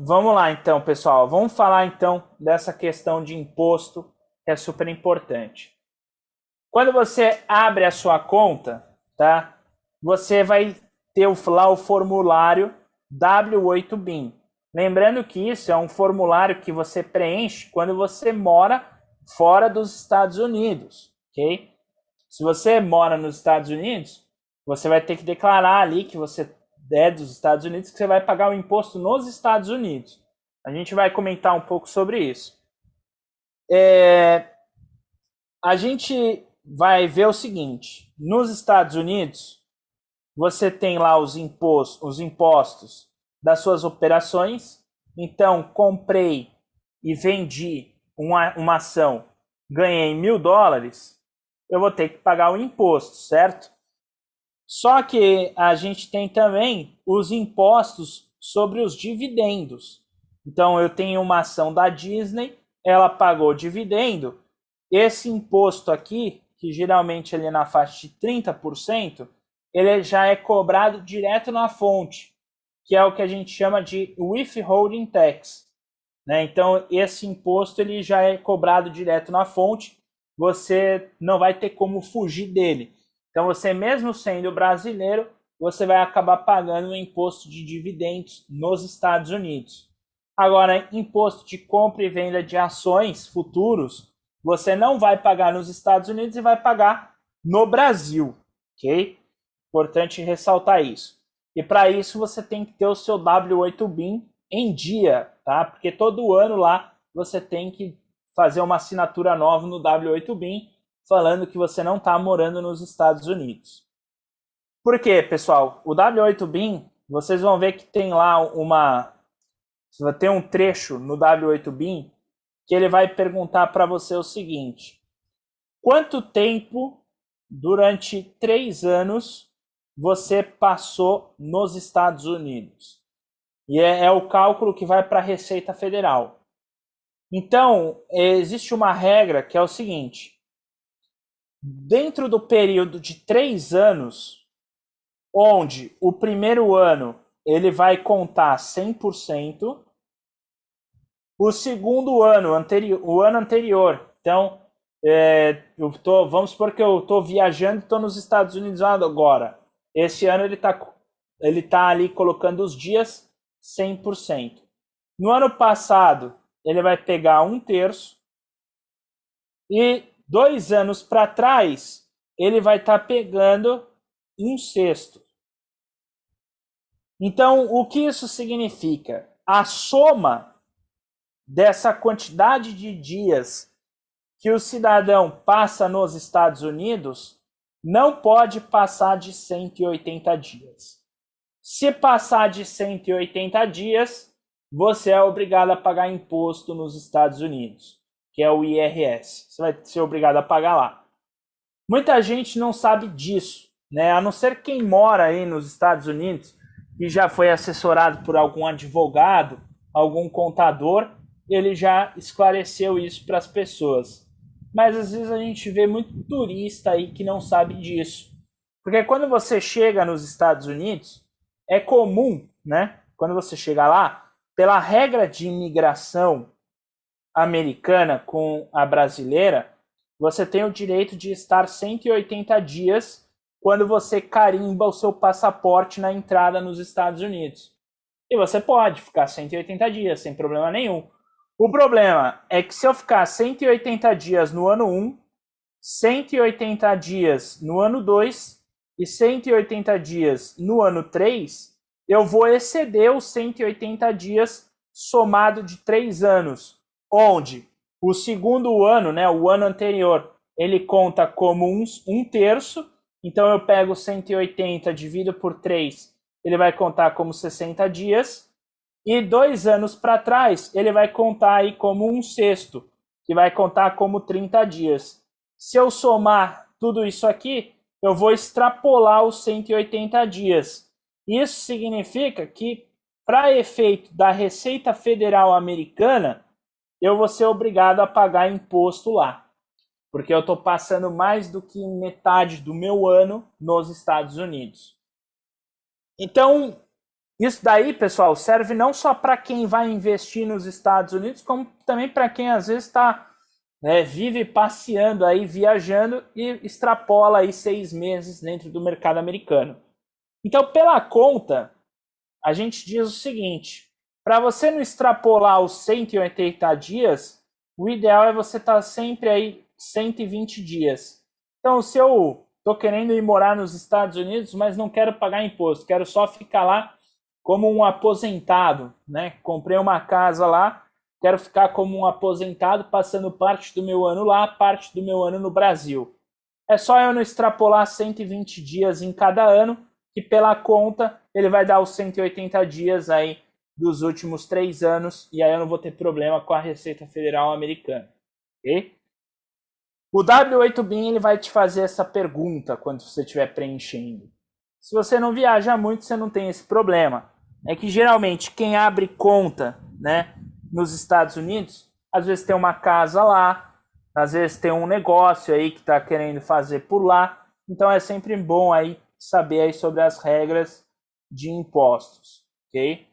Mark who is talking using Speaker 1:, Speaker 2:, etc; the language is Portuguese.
Speaker 1: vamos lá então, pessoal. Vamos falar então dessa questão de imposto que é super importante. Quando você abre a sua conta, tá? Você vai ter lá o formulário W8BIM. Lembrando que isso é um formulário que você preenche quando você mora fora dos Estados Unidos, ok? Se você mora nos Estados Unidos, você vai ter que declarar ali que você é dos Estados Unidos, que você vai pagar o imposto nos Estados Unidos. A gente vai comentar um pouco sobre isso. A gente vai ver o seguinte: nos Estados Unidos, você tem lá os impostos das suas operações. Então, comprei e vendi uma ação, ganhei $1.000, eu vou ter que pagar o imposto, certo? Só que a gente tem também os impostos sobre os dividendos. Então, eu tenho uma ação da Disney, ela pagou dividendo. Esse imposto aqui, que geralmente ele é na faixa de 30%, ele já é cobrado direto na fonte, que é o que a gente chama de withholding tax, né? Então, esse imposto ele já é cobrado direto na fonte, você não vai ter como fugir dele. Então, você mesmo sendo brasileiro, você vai acabar pagando o imposto de dividendos nos Estados Unidos. Agora, imposto de compra e venda de ações futuros, você não vai pagar nos Estados Unidos e vai pagar no Brasil, ok? Importante ressaltar isso. E para isso você tem que ter o seu W8BIM em dia, tá? Porque todo ano lá você tem que fazer uma assinatura nova no W8BIM falando que você não está morando nos Estados Unidos. Por quê, pessoal? O W8BIM, vocês vão ver que tem lá tem um trecho no W8BIM que ele vai perguntar para você o seguinte: quanto tempo durante 3 anos você passou nos Estados Unidos? E é o cálculo que vai para a Receita Federal. Então, existe uma regra que é o seguinte: dentro do período de 3 anos, onde o primeiro ano ele vai contar 100%, o segundo ano, o ano anterior, então, vamos supor que eu estou viajando e estou nos Estados Unidos agora. Esse ano ele tá ali colocando os dias 100%. No ano passado, ele vai pegar 1/3. E 2 anos para trás, ele vai estar pegando 1/6. Então, o que isso significa? A soma dessa quantidade de dias que o cidadão passa nos Estados Unidos não pode passar de 180 dias. Se passar de 180 dias, você é obrigado a pagar imposto nos Estados Unidos, que é o IRS. Você vai ser obrigado a pagar lá. Muita gente não sabe disso, né? A não ser quem mora aí nos Estados Unidos e já foi assessorado por algum advogado, algum contador, ele já esclareceu isso para as pessoas. Mas às vezes a gente vê muito turista aí que não sabe disso. Porque quando você chega nos Estados Unidos, é comum, né? Quando você chega lá, pela regra de imigração americana com a brasileira, você tem o direito de estar 180 dias quando você carimba o seu passaporte na entrada nos Estados Unidos. E você pode ficar 180 dias sem problema nenhum. O problema é que se eu ficar 180 dias no ano 1, 180 dias no ano 2 e 180 dias no ano 3, eu vou exceder os 180 dias somado de 3 anos, onde o segundo ano, né, o ano anterior, ele conta como 1/3, então eu pego 180, divido por 3, ele vai contar como 60 dias, e 2 anos para trás, ele vai contar aí como 1/6, que vai contar como 30 dias. Se eu somar tudo isso aqui, eu vou extrapolar os 180 dias. Isso significa que, para efeito da Receita Federal Americana, eu vou ser obrigado a pagar imposto lá, porque eu estou passando mais do que metade do meu ano nos Estados Unidos. Então, Isso daí, pessoal, serve não só para quem vai investir nos Estados Unidos, como também para quem às vezes está, né, vive passeando aí, viajando e extrapola aí 6 meses dentro do mercado americano. Então, pela conta, a gente diz o seguinte: para você não extrapolar os 180 dias, o ideal é você estar sempre aí 120 dias. Então, se eu estou querendo ir morar nos Estados Unidos, mas não quero pagar imposto, quero só ficar lá como um aposentado, né? Comprei uma casa lá, quero ficar como um aposentado, passando parte do meu ano lá, parte do meu ano no Brasil. É só eu não extrapolar 120 dias em cada ano, que pela conta ele vai dar os 180 dias aí dos últimos 3 anos, e aí eu não vou ter problema com a Receita Federal Americana. Ok? O W8BIM ele vai te fazer essa pergunta quando você estiver preenchendo. Se você não viaja muito, você não tem esse problema. É que geralmente quem abre conta, né, nos Estados Unidos, às vezes tem uma casa lá, às vezes tem um negócio aí que está querendo fazer por lá. Então é sempre bom aí saber aí sobre as regras de impostos, ok?